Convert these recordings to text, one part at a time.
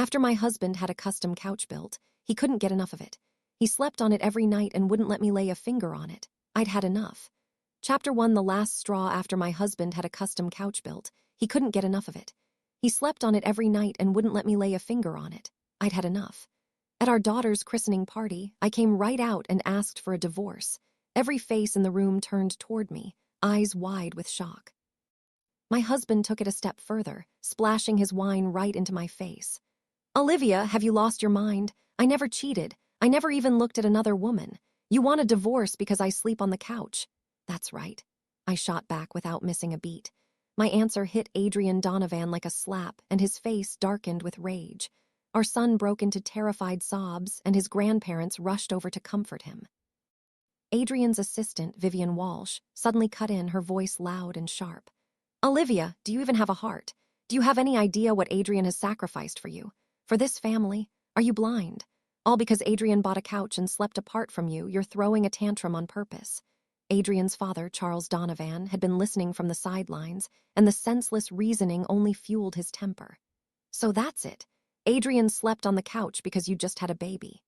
After my husband had a custom couch built, he couldn't get enough of it. He slept on it every night and wouldn't let me lay a finger on it. I'd had enough. Chapter 1: The last straw. After my husband had a custom couch built, he couldn't get enough of it. He slept on it every night and wouldn't let me lay a finger on it. I'd had enough. At our daughter's christening party, I came right out and asked for a divorce. Every face in the room turned toward me, eyes wide with shock. My husband took it a step further, splashing his wine right into my face. "Olivia, have you lost your mind? I never cheated. I never even looked at another woman. You want a divorce because I sleep on the couch." "That's right," I shot back without missing a beat. My answer hit Adrian Donovan like a slap, and his face darkened with rage. Our son broke into terrified sobs, and his grandparents rushed over to comfort him. Adrian's assistant, Vivian Walsh, suddenly cut in, her voice loud and sharp. "Olivia, do you even have a heart? Do you have any idea what Adrian has sacrificed for you? For this family? Are you blind? All because Adrian bought a couch and slept apart from you, you're throwing a tantrum on purpose." Adrian's father, Charles Donovan, had been listening from the sidelines, and the senseless reasoning only fueled his temper. "So that's it. Adrian slept on the couch because you just had a baby.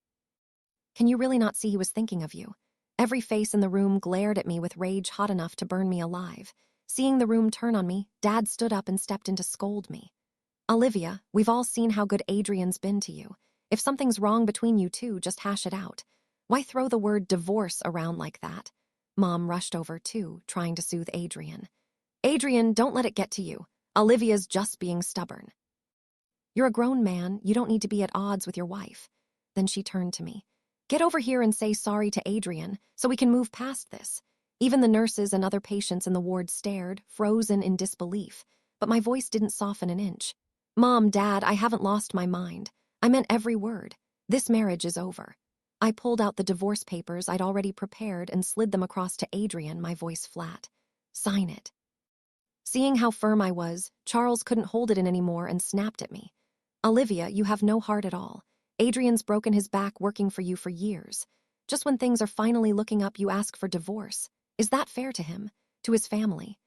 Can you really not see he was thinking of you?" Every face in the room glared at me with rage hot enough to burn me alive. Seeing the room turn on me, Dad stood up and stepped in to scold me. "Olivia, we've all seen how good Adrian's been to you. If something's wrong between you two, just hash it out. Why throw the word divorce around like that?" Mom rushed over too, trying to soothe Adrian. "Adrian, don't let it get to you. Olivia's just being stubborn. You're a grown man, you don't need to be at odds with your wife." Then she turned to me. "Get over here and say sorry to Adrian, so we can move past this." Even the nurses and other patients in the ward stared, frozen in disbelief, but my voice didn't soften an inch. "Mom, Dad, I haven't lost my mind. I meant every word. This marriage is over." I pulled out the divorce papers I'd already prepared and slid them across to Adrian, my voice flat. "Sign it." Seeing how firm I was, Charles couldn't hold it in anymore and snapped at me. "Olivia, you have no heart at all. Adrian's broken his back working for you for years. Just when things are finally looking up, you ask for divorce. Is that fair to him? To his family?"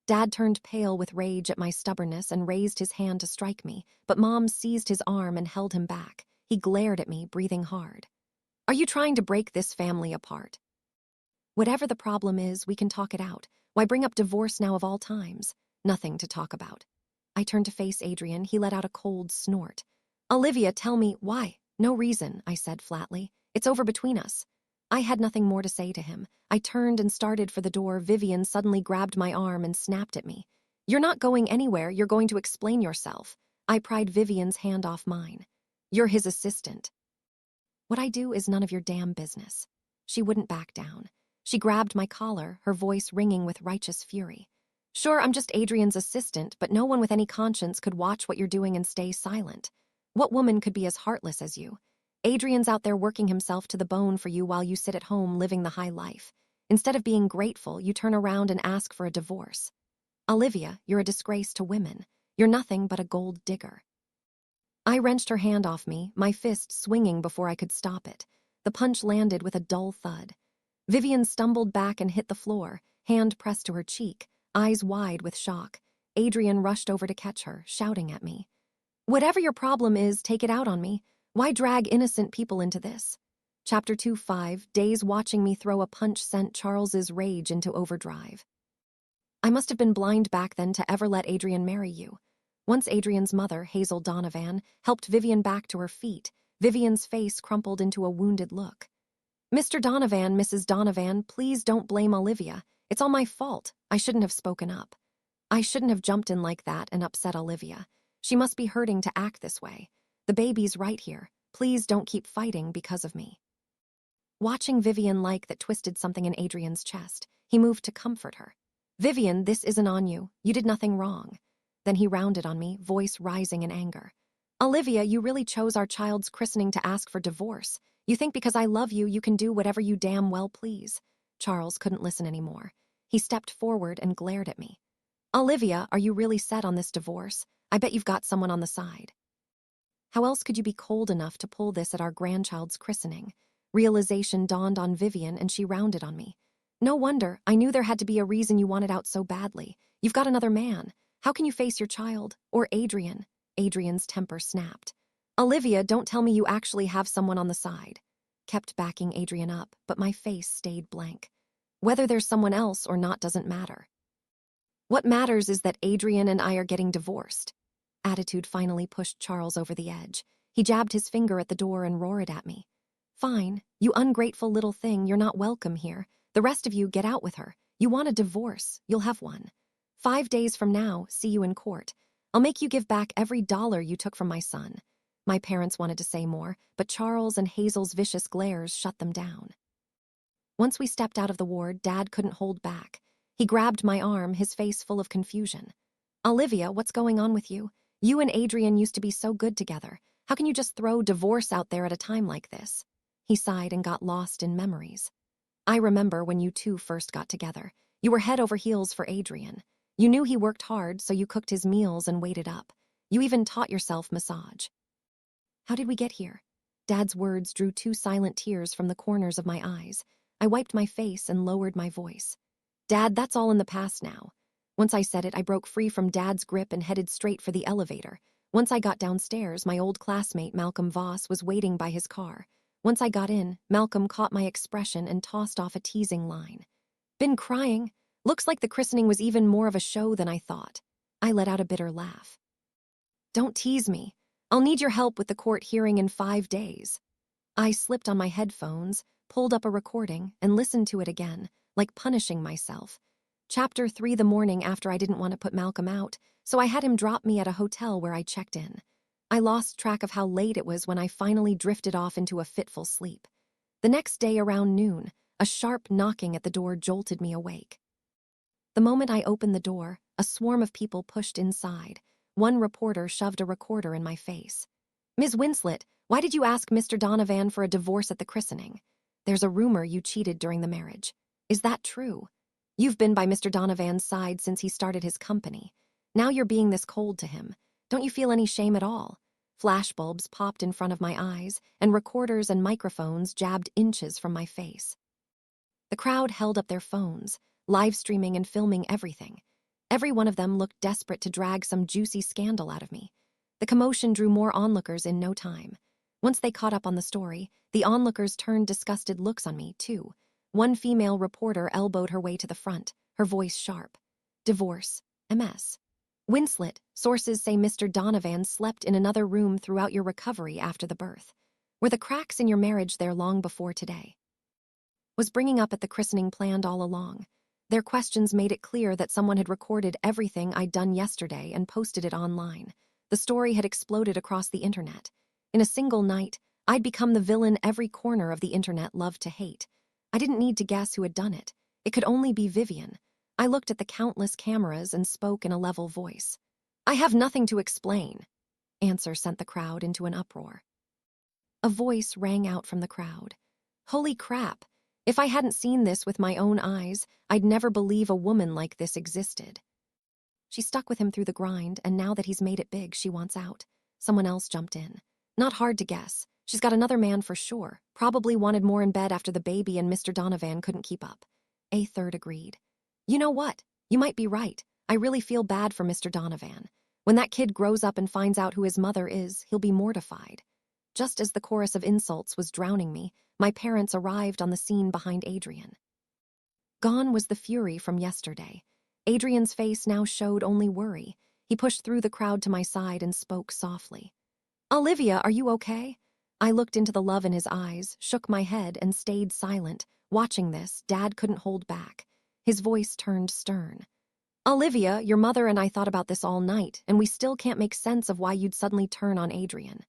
Dad turned pale with rage at my stubbornness and raised his hand to strike me, but Mom seized his arm and held him back. He glared at me, breathing hard. "Are you trying to break this family apart? Whatever the problem is, we can talk it out. Why bring up divorce now of all times? Nothing to talk about." I turned to face Adrian. He let out a cold snort. "Olivia, tell me, why?" "No reason," I said flatly. "It's over between us." I had nothing more to say to him. I turned and started for the door. Vivian suddenly grabbed my arm and snapped at me. "You're not going anywhere. You're going to explain yourself." I pried Vivian's hand off mine. "You're his assistant. What I do is none of your damn business." She wouldn't back down. She grabbed my collar, her voice ringing with righteous fury. "Sure, I'm just Adrian's assistant, but no one with any conscience could watch what you're doing and stay silent. What woman could be as heartless as you? Adrian's out there working himself to the bone for you while you sit at home living the high life. Instead of being grateful, you turn around and ask for a divorce. Olivia, you're a disgrace to women. You're nothing but a gold digger." I wrenched her hand off me, my fist swinging before I could stop it. The punch landed with a dull thud. Vivian stumbled back and hit the floor, hand pressed to her cheek, eyes wide with shock. Adrian rushed over to catch her, shouting at me. "Whatever your problem is, take it out on me. Why drag innocent people into this?" Chapter 2:5, days watching me throw a punch sent Charles's rage into overdrive. "I must have been blind back then to ever let Adrian marry you." Once Adrian's mother, Hazel Donovan, helped Vivian back to her feet, Vivian's face crumpled into a wounded look. "Mr. Donovan, Mrs. Donovan, please don't blame Olivia. It's all my fault. I shouldn't have spoken up. I shouldn't have jumped in like that and upset Olivia. She must be hurting to act this way. The baby's right here. Please don't keep fighting because of me." Watching Vivian like that twisted something in Adrian's chest, he moved to comfort her. "Vivian, this isn't on you. You did nothing wrong." Then he rounded on me, voice rising in anger. "Olivia, you really chose our child's christening to ask for divorce. You think because I love you, you can do whatever you damn well please." Charles couldn't listen anymore. He stepped forward and glared at me. "Olivia, are you really set on this divorce? I bet you've got someone on the side. How else could you be cold enough to pull this at our grandchild's christening?" Realization dawned on Vivian and she rounded on me. "No wonder. I knew there had to be a reason you wanted out so badly. You've got another man. How can you face your child? Or Adrian?" Adrian's temper snapped. Olivia, don't tell me you actually have someone on the side. Kept backing Adrian up, but my face stayed blank. Whether there's someone else or not doesn't matter. What matters is that Adrian and I are getting divorced. Attitude finally pushed Charles over the edge. He jabbed his finger at the door and roared at me. Fine, you ungrateful little thing, you're not welcome here. The rest of you get out with her. You want a divorce, you'll have one. 5 days from now, see you in court. I'll make you give back every dollar you took from my son. My parents wanted to say more, but Charles and Hazel's vicious glares shut them down. Once we stepped out of the ward, Dad couldn't hold back. He grabbed my arm, his face full of confusion. Olivia, what's going on with you? You and Adrian used to be so good together. How can you just throw divorce out there at a time like this? He sighed and got lost in memories. I remember when you two first got together. You were head over heels for Adrian. You knew he worked hard, so you cooked his meals and waited up. You even taught yourself massage. How did we get here? Dad's words drew 2 silent tears from the corners of my eyes. I wiped my face and lowered my voice. Dad, that's all in the past now. Once I said it, I broke free from Dad's grip and headed straight for the elevator. Once I got downstairs, my old classmate, Malcolm Voss, was waiting by his car. Once I got in, Malcolm caught my expression and tossed off a teasing line. Been crying? Looks like the christening was even more of a show than I thought. I let out a bitter laugh. Don't tease me. I'll need your help with the court hearing in 5 days. I slipped on my headphones, pulled up a recording, and listened to it again, like punishing myself. Chapter 3, the morning after I didn't want to put Malcolm out, so I had him drop me at a hotel where I checked in. I lost track of how late it was when I finally drifted off into a fitful sleep. The next day around noon, a sharp knocking at the door jolted me awake. The moment I opened the door, a swarm of people pushed inside. One reporter shoved a recorder in my face. Ms. Winslet, why did you ask Mr. Donovan for a divorce at the christening? There's a rumor you cheated during the marriage. Is that true? You've been by Mr. Donovan's side since he started his company. Now you're being this cold to him. Don't you feel any shame at all? Flashbulbs popped in front of my eyes, and recorders and microphones jabbed inches from my face. The crowd held up their phones, live streaming and filming everything. Every one of them looked desperate to drag some juicy scandal out of me. The commotion drew more onlookers in no time. Once they caught up on the story, the onlookers turned disgusted looks on me, too. One female reporter elbowed her way to the front, her voice sharp. Divorce. MS. Winslet, sources say Mr. Donovan slept in another room throughout your recovery after the birth. Were the cracks in your marriage there long before today? Was bringing up at the christening planned all along? Their questions made it clear that someone had recorded everything I'd done yesterday and posted it online. The story had exploded across the internet. In a single night, I'd become the villain every corner of the internet loved to hate. I didn't need to guess who had done it. It could only be Vivian. I looked at the countless cameras and spoke in a level voice. I have nothing to explain. Answer sent the crowd into an uproar. A voice rang out from the crowd. Holy crap! If I hadn't seen this with my own eyes, I'd never believe a woman like this existed. She stuck with him through the grind, and now that he's made it big, she wants out. Someone else jumped in. Not hard to guess. She's got another man for sure. Probably wanted more in bed after the baby and Mr. Donovan couldn't keep up. A third agreed. You know what? You might be right. I really feel bad for Mr. Donovan. When that kid grows up and finds out who his mother is, he'll be mortified. Just as the chorus of insults was drowning me, my parents arrived on the scene behind Adrian. Gone was the fury from yesterday. Adrian's face now showed only worry. He pushed through the crowd to my side and spoke softly. Olivia, are you okay? I looked into the love in his eyes, shook my head, and stayed silent. Watching this, Dad couldn't hold back. His voice turned stern. Olivia, your mother and I thought about this all night, and we still can't make sense of why you'd suddenly turn on Adrian.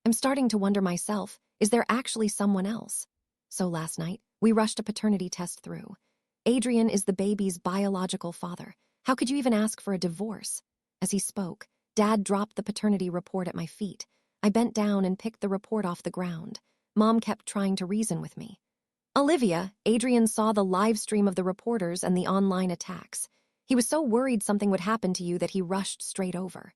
I'm starting to wonder myself, is there actually someone else? So last night, we rushed a paternity test through. Adrian is the baby's biological father. How could you even ask for a divorce? As he spoke, Dad dropped the paternity report at my feet. I bent down and picked the report off the ground. Mom kept trying to reason with me. Olivia, Adrian saw the live stream of the reporters and the online attacks. He was so worried something would happen to you that he rushed straight over.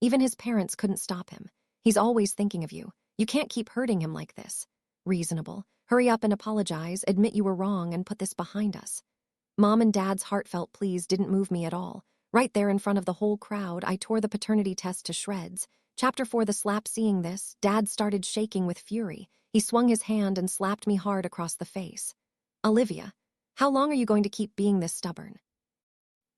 Even his parents couldn't stop him. He's always thinking of you. You can't keep hurting him like this. Reasonable. Hurry up and apologize, admit you were wrong, and put this behind us. Mom and Dad's heartfelt pleas didn't move me at all. Right there in front of the whole crowd, I tore the paternity test to shreds. Chapter 4 The slap. Seeing this, Dad started shaking with fury. He swung his hand and slapped me hard across the face. Olivia, how long are you going to keep being this stubborn?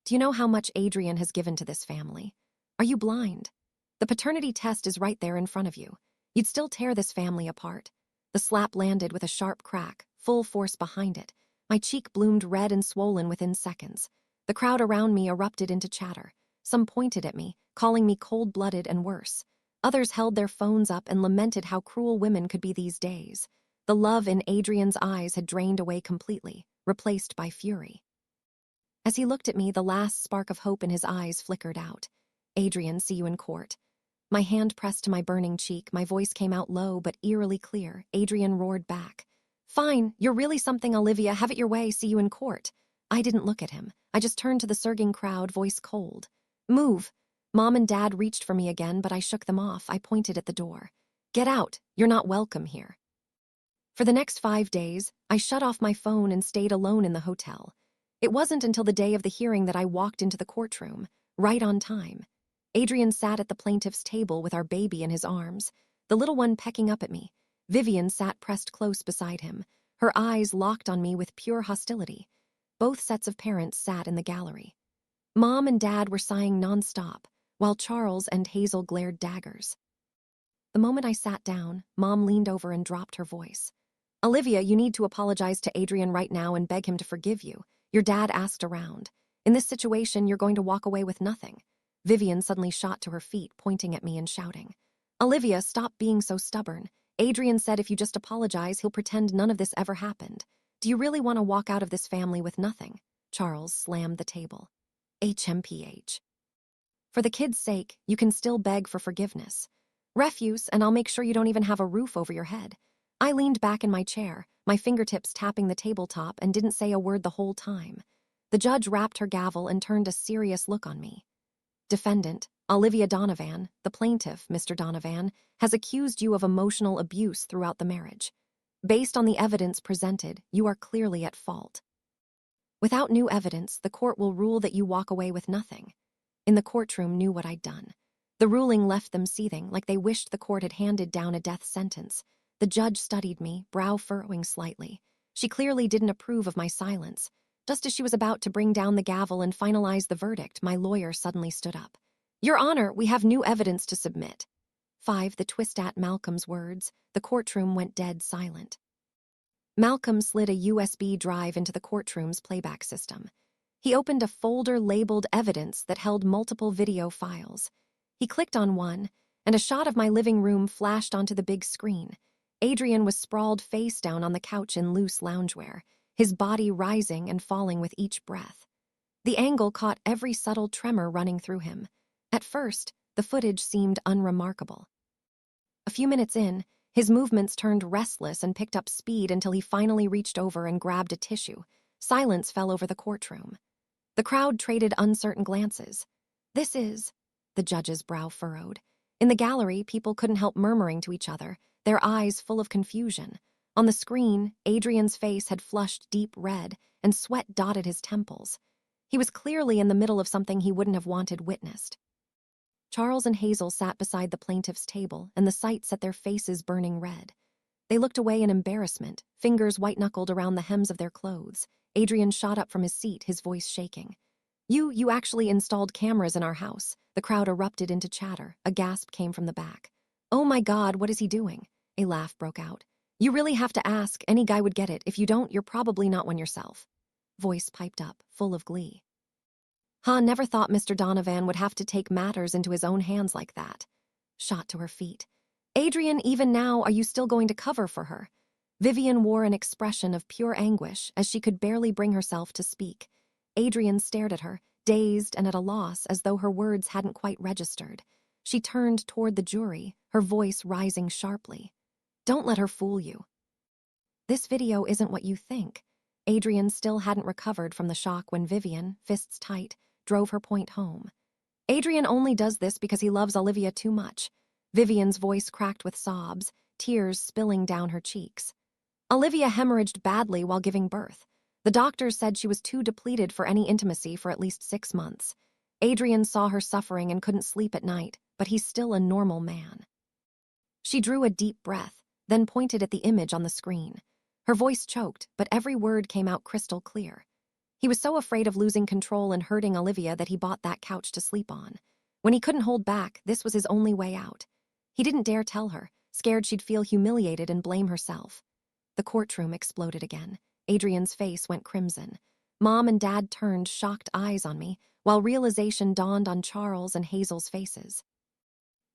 Do you know how much Adrian has given to this family? Are you blind? The paternity test is right there in front of you. You'd still tear this family apart. The slap landed with a sharp crack, full force behind it. My cheek bloomed red and swollen within seconds. The crowd around me erupted into chatter. Some pointed at me, calling me cold-blooded and worse. Others held their phones up and lamented how cruel women could be these days. The love in Adrian's eyes had drained away completely, replaced by fury. As he looked at me, the last spark of hope in his eyes flickered out. Adrian, see you in court. My hand pressed to my burning cheek, my voice came out low but eerily clear. Adrian roared back. Fine, you're really something, Olivia, have it your way, see you in court. I didn't look at him. I just turned to the surging crowd, voice cold. Move. Mom and Dad reached for me again, but I shook them off. I pointed at the door. Get out, you're not welcome here. For the next 5 days, I shut off my phone and stayed alone in the hotel. It wasn't until the day of the hearing that I walked into the courtroom, right on time. Adrian sat at the plaintiff's table with our baby in his arms, the little one pecking up at me. Vivian sat pressed close beside him, her eyes locked on me with pure hostility. Both sets of parents sat in the gallery. Mom and Dad were sighing nonstop, while Charles and Hazel glared daggers. The moment I sat down, Mom leaned over and dropped her voice. Olivia, you need to apologize to Adrian right now and beg him to forgive you. Your dad asked around. In this situation, you're going to walk away with nothing. Vivian suddenly shot to her feet, pointing at me and shouting. Olivia, stop being so stubborn. Adrian said if you just apologize, he'll pretend none of this ever happened. Do you really want to walk out of this family with nothing? Charles slammed the table. HMPH. For the kid's sake, you can still beg for forgiveness. Refuse, and I'll make sure you don't even have a roof over your head. I leaned back in my chair, my fingertips tapping the tabletop, and didn't say a word the whole time. The judge wrapped her gavel and turned a serious look on me. Defendant, Olivia Donovan, the plaintiff, Mr. Donovan, has accused you of emotional abuse throughout the marriage. Based on the evidence presented, you are clearly at fault. Without new evidence, the court will rule that you walk away with nothing. In the courtroom knew what I'd done. The ruling left them seething, like they wished the court had handed down a death sentence. The judge studied me, brow furrowing slightly. She clearly didn't approve of my silence. Just as she was about to bring down the gavel and finalize the verdict, my lawyer suddenly stood up. Your Honor, we have new evidence to submit. 5. The twist at Malcolm's words. The courtroom went dead silent. Malcolm slid a USB drive into the courtroom's playback system. He opened a folder labeled Evidence that held multiple video files. He clicked on one, and a shot of my living room flashed onto the big screen. Adrian was sprawled face down on the couch in loose loungewear, his body rising and falling with each breath. The angle caught every subtle tremor running through him. At first, the footage seemed unremarkable. A few minutes in, his movements turned restless and picked up speed until he finally reached over and grabbed a tissue. Silence fell over the courtroom. The crowd traded uncertain glances. This is... The judge's brow furrowed. In the gallery, people couldn't help murmuring to each other, their eyes full of confusion. On the screen, Adrian's face had flushed deep red, and sweat dotted his temples. He was clearly in the middle of something he wouldn't have wanted witnessed. Charles and Hazel sat beside the plaintiff's table, and the sight set their faces burning red. They looked away in embarrassment, fingers white-knuckled around the hems of their clothes. Adrian shot up from his seat, his voice shaking. You actually installed cameras in our house." The crowd erupted into chatter. A gasp came from the back. "Oh my God, what is he doing?" A laugh broke out. "You really have to ask. Any guy would get it. If you don't, you're probably not one yourself." Voice piped up, full of glee. Never thought Mr. Donovan would have to take matters into his own hands like that." Shot to her feet. "Adrian, even now, are you still going to cover for her?" Vivian wore an expression of pure anguish as she could barely bring herself to speak. Adrian stared at her, dazed and at a loss, as though her words hadn't quite registered. She turned toward the jury, her voice rising sharply. "Don't let her fool you. This video isn't what you think." Adrian still hadn't recovered from the shock when Vivian, fists tight, drove her point home. "Adrian only does this because he loves Olivia too much." Vivian's voice cracked with sobs, tears spilling down her cheeks. "Olivia hemorrhaged badly while giving birth. The doctors said she was too depleted for any intimacy for at least 6 months. Adrian saw her suffering and couldn't sleep at night, but he's still a normal man. She drew a deep breath, then pointed at the image on the screen. Her voice choked, but every word came out crystal clear. He was so afraid of losing control and hurting Olivia that he bought that couch to sleep on. When he couldn't hold back, this was his only way out. He didn't dare tell her, scared she'd feel humiliated and blame herself. The courtroom exploded again. Adrian's face went crimson. Mom and Dad turned shocked eyes on me, while realization dawned on Charles and Hazel's faces.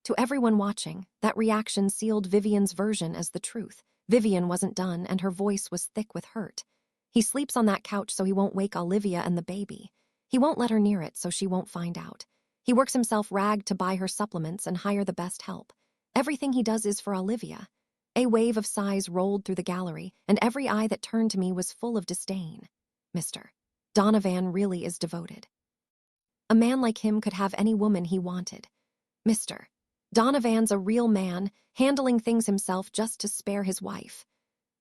To everyone watching, that reaction sealed Vivian's version as the truth. Vivian wasn't done, and her voice was thick with hurt. He sleeps on that couch so he won't wake Olivia and the baby. He won't let her near it so she won't find out. He works himself ragged to buy her supplements and hire the best help. Everything he does is for Olivia. A wave of sighs rolled through the gallery, and every eye that turned to me was full of disdain. Mr. Donovan really is devoted. A man like him could have any woman he wanted. Mr. Donovan's a real man, handling things himself just to spare his wife.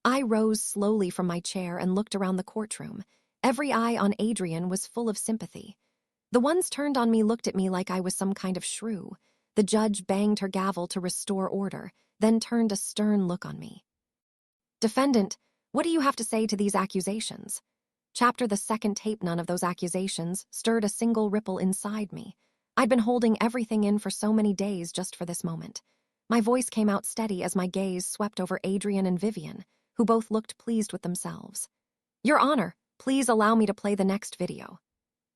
I rose slowly from my chair and looked around the courtroom. Every eye on Adrian was full of sympathy. The ones turned on me looked at me like I was some kind of shrew. The judge banged her gavel to restore order, then turned a stern look on me. Defendant, what do you have to say to these accusations? Chapter the second tape. None of those accusations stirred a single ripple inside me. I'd been holding everything in for so many days just for this moment. My voice came out steady as my gaze swept over Adrian and Vivian, who both looked pleased with themselves. Your Honor, please allow me to play the next video.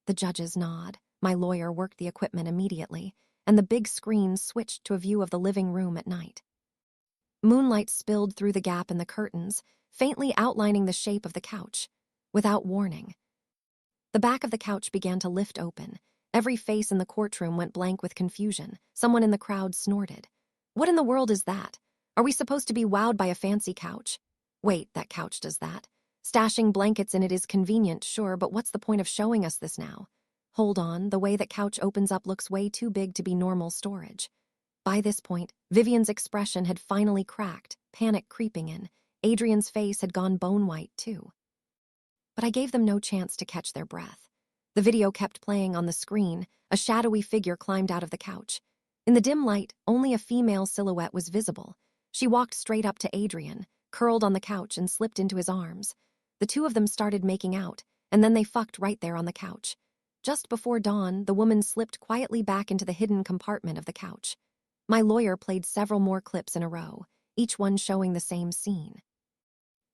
The judge's nod. My lawyer worked the equipment immediately, and the big screen switched to a view of the living room at night. Moonlight spilled through the gap in the curtains, faintly outlining the shape of the couch. Without warning, the back of the couch began to lift open. Every face in the courtroom went blank with confusion. Someone in the crowd snorted. What in the world is that? Are we supposed to be wowed by a fancy couch? Wait, that couch does that. Stashing blankets in it is convenient, sure, but what's the point of showing us this now? Hold on, the way that couch opens up looks way too big to be normal storage. By this point, Vivian's expression had finally cracked, panic creeping in. Adrian's face had gone bone white, too. But I gave them no chance to catch their breath. The video kept playing on the screen. A shadowy figure climbed out of the couch. In the dim light, only a female silhouette was visible. She walked straight up to Adrian, curled on the couch, and slipped into his arms. The two of them started making out, and then they fucked right there on the couch. Just before dawn, the woman slipped quietly back into the hidden compartment of the couch. My lawyer played several more clips in a row, each one showing the same scene.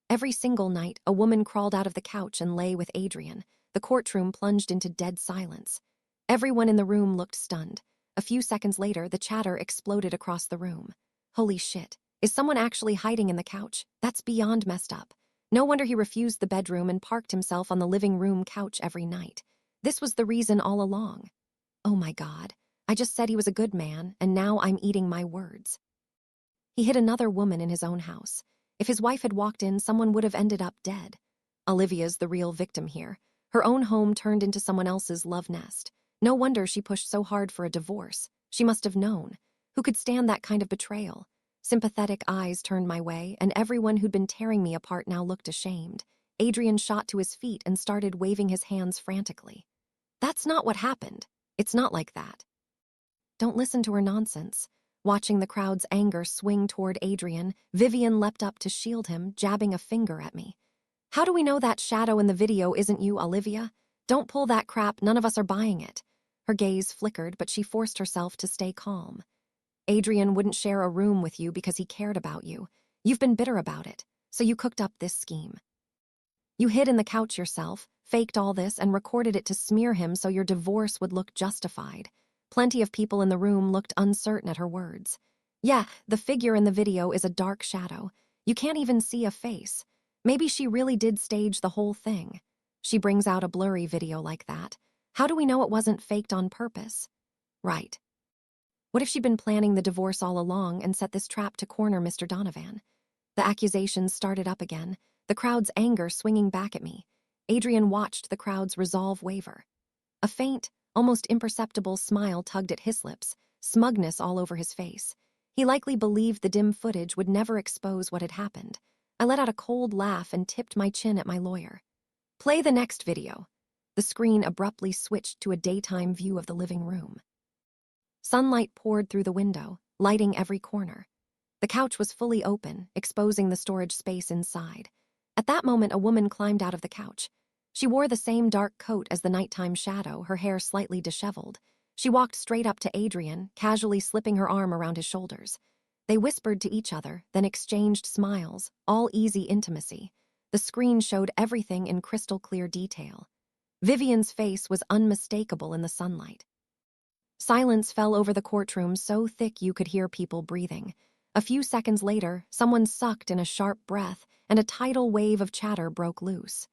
Every single night, a woman crawled out of the couch and lay with Adrian. The courtroom plunged into dead silence. Everyone in the room looked stunned. A few seconds later, the chatter exploded across the room. Holy shit, is someone actually hiding in the couch? That's beyond messed up. No wonder he refused the bedroom and parked himself on the living room couch every night. This was the reason all along. Oh my God, I just said he was a good man, and now I'm eating my words. He hid another woman in his own house. If his wife had walked in, someone would have ended up dead. Olivia's the real victim here. Her own home turned into someone else's love nest. No wonder she pushed so hard for a divorce. She must have known. Who could stand that kind of betrayal? Sympathetic eyes turned my way, and everyone who'd been tearing me apart now looked ashamed. Adrian shot to his feet and started waving his hands frantically. That's not what happened. It's not like that. Don't listen to her nonsense. Watching the crowd's anger swing toward Adrian, Vivian leapt up to shield him, jabbing a finger at me. How do we know that shadow in the video isn't you, Olivia? Don't pull that crap, none of us are buying it. Her gaze flickered, but she forced herself to stay calm. Adrian wouldn't share a room with you because he cared about you. You've been bitter about it, so you cooked up this scheme. You hid in the couch yourself, faked all this, and recorded it to smear him so your divorce would look justified. Plenty of people in the room looked uncertain at her words. Yeah, the figure in the video is a dark shadow. You can't even see a face. Maybe she really did stage the whole thing. She brings out a blurry video like that. How do we know it wasn't faked on purpose? Right. What if she'd been planning the divorce all along and set this trap to corner Mr. Donovan? The accusations started up again, the crowd's anger swinging back at me. Adrian watched the crowd's resolve waver. A faint, almost imperceptible smile tugged at his lips, smugness all over his face. He likely believed the dim footage would never expose what had happened. I let out a cold laugh and tipped my chin at my lawyer. Play the next video. The screen abruptly switched to a daytime view of the living room. Sunlight poured through the window, lighting every corner. The couch was fully open, exposing the storage space inside. At that moment, a woman climbed out of the couch. She wore the same dark coat as the nighttime shadow, her hair slightly disheveled. She walked straight up to Adrian, casually slipping her arm around his shoulders. They whispered to each other, then exchanged smiles, all easy intimacy. The screen showed everything in crystal-clear detail. Vivian's face was unmistakable in the sunlight. Silence fell over the courtroom so thick you could hear people breathing. A few seconds later, someone sucked in a sharp breath, and a tidal wave of chatter broke loose.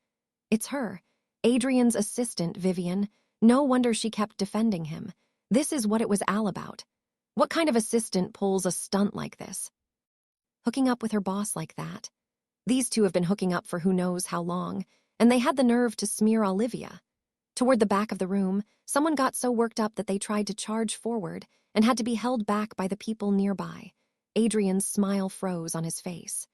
It's her, Adrian's assistant, Vivian. No wonder she kept defending him. This is what it was all about. What kind of assistant pulls a stunt like this? Hooking up with her boss like that? These two have been hooking up for who knows how long, and they had the nerve to smear Olivia. Toward the back of the room, someone got so worked up that they tried to charge forward and had to be held back by the people nearby. Adrian's smile froze on his face.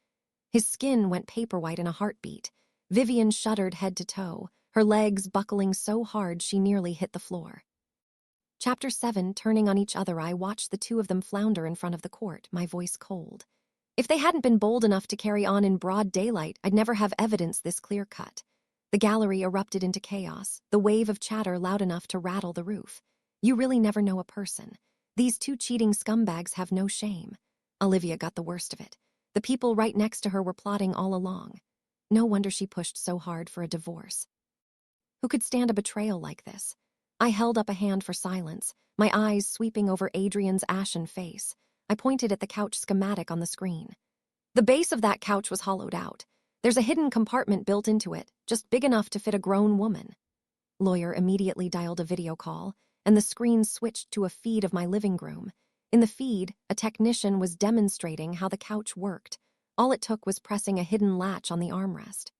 His skin went paper-white in a heartbeat. Vivian shuddered head to toe, her legs buckling so hard she nearly hit the floor. Chapter 7, turning on each other, I watched the two of them flounder in front of the court, my voice cold. If they hadn't been bold enough to carry on in broad daylight, I'd never have evidence this clear-cut. The gallery erupted into chaos, the wave of chatter loud enough to rattle the roof. You really never know a person. These two cheating scumbags have no shame. Olivia got the worst of it. The people right next to her were plotting all along. No wonder she pushed so hard for a divorce. Who could stand a betrayal like this? I held up a hand for silence, my eyes sweeping over Adrian's ashen face. I pointed at the couch schematic on the screen. The base of that couch was hollowed out. There's a hidden compartment built into it, just big enough to fit a grown woman. Lawyer immediately dialed a video call, and the screen switched to a feed of my living room. In the feed, a technician was demonstrating how the couch worked. All it took was pressing a hidden latch on the armrest.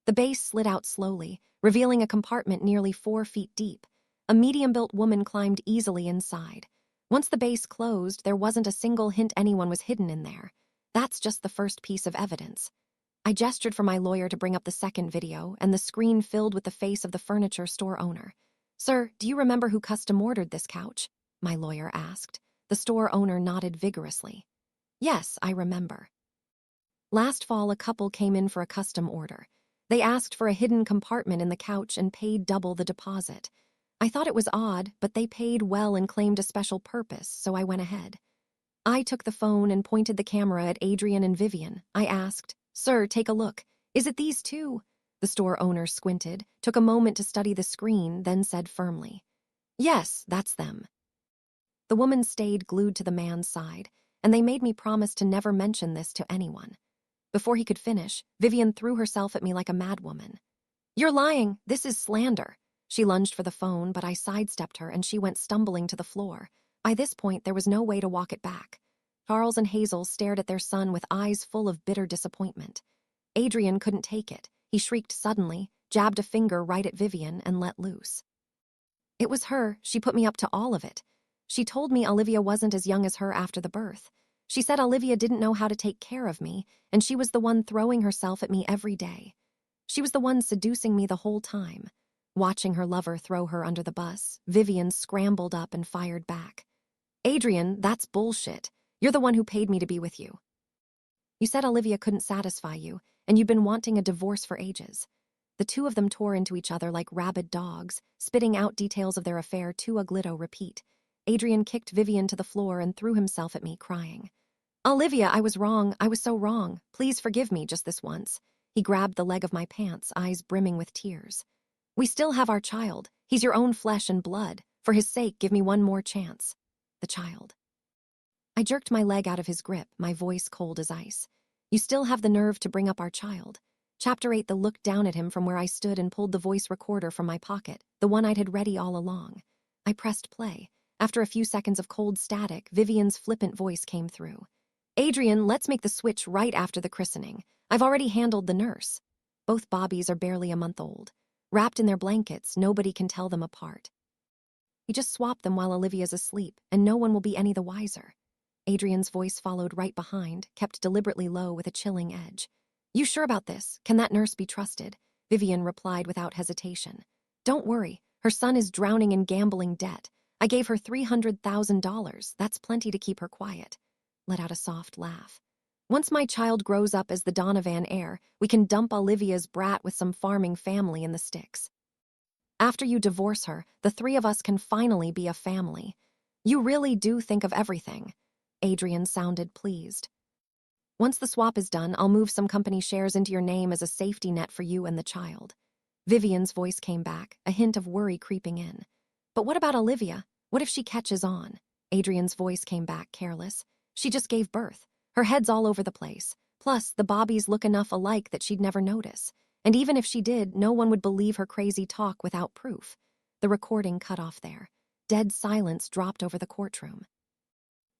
The base slid out slowly, revealing a compartment nearly 4 feet deep. A medium-built woman climbed easily inside. Once the base closed, there wasn't a single hint anyone was hidden in there. That's just the first piece of evidence. I gestured for my lawyer to bring up the second video, and the screen filled with the face of the furniture store owner. "Sir, do you remember who custom ordered this couch?" my lawyer asked. The store owner nodded vigorously. "Yes, I remember. Last fall, a couple came in for a custom order. They asked for a hidden compartment in the couch and paid double the deposit. I thought it was odd, but they paid well and claimed a special purpose, so I went ahead. I took the phone and pointed the camera at Adrian and Vivian. I asked, 'Sir, take a look. Is it these two?' The store owner squinted, took a moment to study the screen, then said firmly, 'Yes, that's them.' The woman stayed glued to the man's side, and they made me promise to never mention this to anyone. Before he could finish, Vivian threw herself at me like a madwoman. 'You're lying. This is slander.' She lunged for the phone, but I sidestepped her and she went stumbling to the floor. By this point, there was no way to walk it back. Charles and Hazel stared at their son with eyes full of bitter disappointment. Adrian couldn't take it. He shrieked suddenly, jabbed a finger right at Vivian, and let loose. It was her. She put me up to all of it. She told me Olivia wasn't as young as her after the birth. She said Olivia didn't know how to take care of me, and she was the one throwing herself at me every day. She was the one seducing me the whole time. Watching her lover throw her under the bus, Vivian scrambled up and fired back. 'Adrian, that's bullshit. You're the one who paid me to be with you. You said Olivia couldn't satisfy you, and you've been wanting a divorce for ages.' The two of them tore into each other like rabid dogs, spitting out details of their affair to a glitto repeat. Adrian kicked Vivian to the floor and threw himself at me, crying, 'Olivia, I was wrong. I was so wrong. Please forgive me just this once.' He grabbed the leg of my pants, eyes brimming with tears. 'We still have our child. He's your own flesh and blood. For his sake, give me one more chance.' The child. I jerked my leg out of his grip, my voice cold as ice. 'You still have the nerve to bring up our child.' Chapter 8. The looked down at him from where I stood and pulled the voice recorder from my pocket, the one I'd had ready all along. I pressed play. After a few seconds of cold static, Vivian's flippant voice came through. 'Adrian, let's make the switch right after the christening. I've already handled the nurse. Both Bobbies are barely a month old. Wrapped in their blankets, nobody can tell them apart. We just swap them while Olivia's asleep, and no one will be any the wiser.' Adrian's voice followed right behind, kept deliberately low with a chilling edge. 'You sure about this? Can that nurse be trusted?' Vivian replied without hesitation. 'Don't worry. Her son is drowning in gambling debt. I gave her $300,000. That's plenty to keep her quiet. Let out a soft laugh. Once my child grows up as the Donovan heir, we can dump Olivia's brat with some farming family in the sticks. After you divorce her, the three of us can finally be a family. You really do think of everything. Adrian sounded pleased. Once the swap is done, I'll move some company shares into your name as a safety net for you and the child. Vivian's voice came back, a hint of worry creeping in. But what about Olivia? What if she catches on? Adrian's voice came back, careless. She just gave birth. Her head's all over the place. Plus, the Bobbies look enough alike that she'd never notice. And even if she did, no one would believe her crazy talk without proof. The recording cut off there. Dead silence dropped over the courtroom.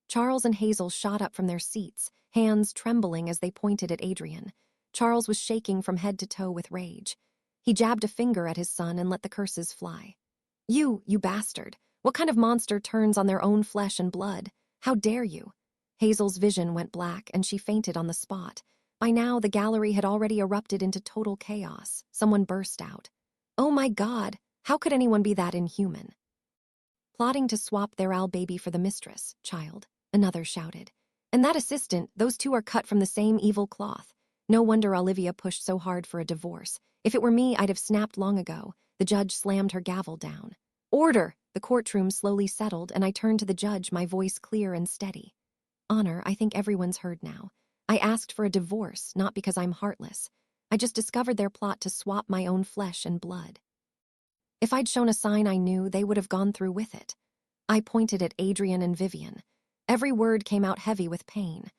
Charles and Hazel shot up from their seats, hands trembling as they pointed at Adrian. Charles was shaking from head to toe with rage. He jabbed a finger at his son and let the curses fly. You bastard. What kind of monster turns on their own flesh and blood? How dare you? Hazel's vision went black and she fainted on the spot. By now, the gallery had already erupted into total chaos. Someone burst out. Oh my God, how could anyone be that inhuman? Plotting to swap their Al baby for the mistress, child, another shouted. And that assistant, those two are cut from the same evil cloth. No wonder Olivia pushed so hard for a divorce. If it were me, I'd have snapped long ago. The judge slammed her gavel down. Order! The courtroom slowly settled, and I turned to the judge, my voice clear and steady. Honor, I think everyone's heard now. I asked for a divorce, not because I'm heartless. I just discovered their plot to swap my own flesh and blood. If I'd shown a sign I knew, they would have gone through with it. I pointed at Adrian and Vivian. Every word came out heavy with pain.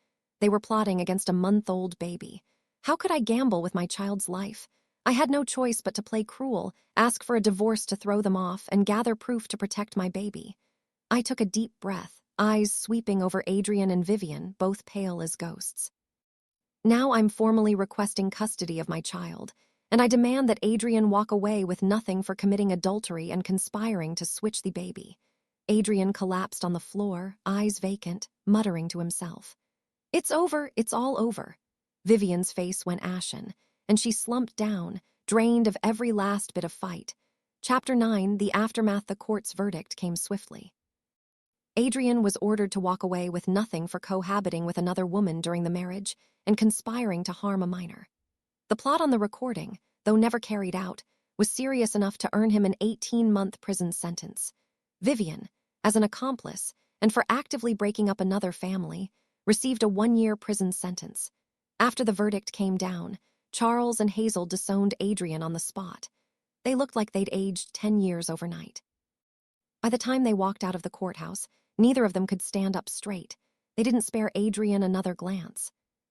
They were plotting against a month-old baby. How could I gamble with my child's life? I had no choice but to play cruel, ask for a divorce to throw them off, and gather proof to protect my baby. I took a deep breath, eyes sweeping over Adrian and Vivian, both pale as ghosts. Now I'm formally requesting custody of my child, and I demand that Adrian walk away with nothing for committing adultery and conspiring to switch the baby. Adrian collapsed on the floor, eyes vacant, muttering to himself. It's over, it's all over. Vivian's face went ashen, and she slumped down, drained of every last bit of fight. Chapter 9, the aftermath. The court's verdict came swiftly. Adrian was ordered to walk away with nothing for cohabiting with another woman during the marriage and conspiring to harm a minor. The plot on the recording, though never carried out, was serious enough to earn him an 18-month prison sentence. Vivian, as an accomplice, and for actively breaking up another family, received a 1-year prison sentence. After the verdict came down, Charles and Hazel disowned Adrian on the spot. They looked like they'd aged 10 years overnight. By the time they walked out of the courthouse, neither of them could stand up straight. They didn't spare Adrian another glance.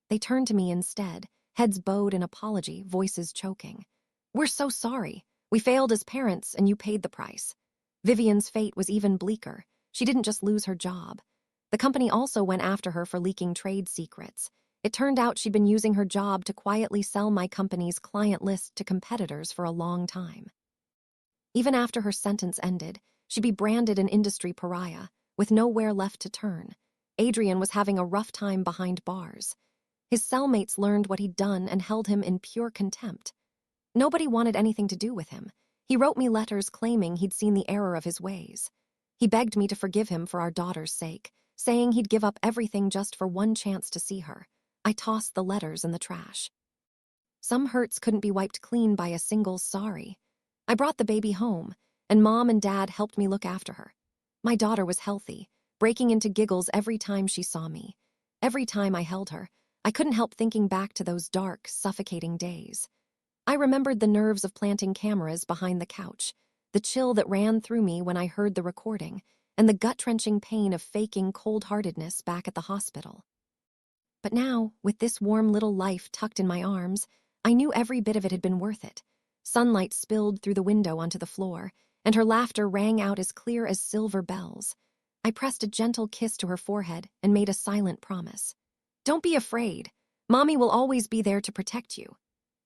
They turned to me instead, heads bowed in apology, voices choking. We're so sorry. We failed as parents, and you paid the price. Vivian's fate was even bleaker. She didn't just lose her job. The company also went after her for leaking trade secrets. It turned out she'd been using her job to quietly sell my company's client list to competitors for a long time. Even after her sentence ended, she'd be branded an industry pariah, with nowhere left to turn. Adrian was having a rough time behind bars. His cellmates learned what he'd done and held him in pure contempt. Nobody wanted anything to do with him. He wrote me letters claiming he'd seen the error of his ways. He begged me to forgive him for our daughter's sake, saying he'd give up everything just for one chance to see her. I tossed the letters in the trash. Some hurts couldn't be wiped clean by a single sorry. I brought the baby home, and Mom and Dad helped me look after her. My daughter was healthy, breaking into giggles every time she saw me. Every time I held her, I couldn't help thinking back to those dark, suffocating days. I remembered the nerves of planting cameras behind the couch, the chill that ran through me when I heard the recording, and the gut-wrenching pain of faking cold-heartedness back at the hospital. But now, with this warm little life tucked in my arms, I knew every bit of it had been worth it. Sunlight spilled through the window onto the floor, and her laughter rang out as clear as silver bells. I pressed a gentle kiss to her forehead and made a silent promise. Don't be afraid. Mommy will always be there to protect you.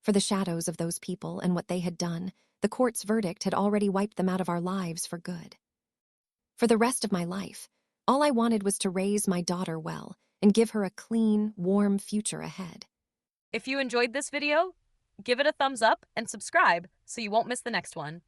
For the shadows of those people and what they had done, the court's verdict had already wiped them out of our lives for good. For the rest of my life, all I wanted was to raise my daughter well and give her a clean, warm future ahead. If you enjoyed this video, give it a thumbs up and subscribe so you won't miss the next one.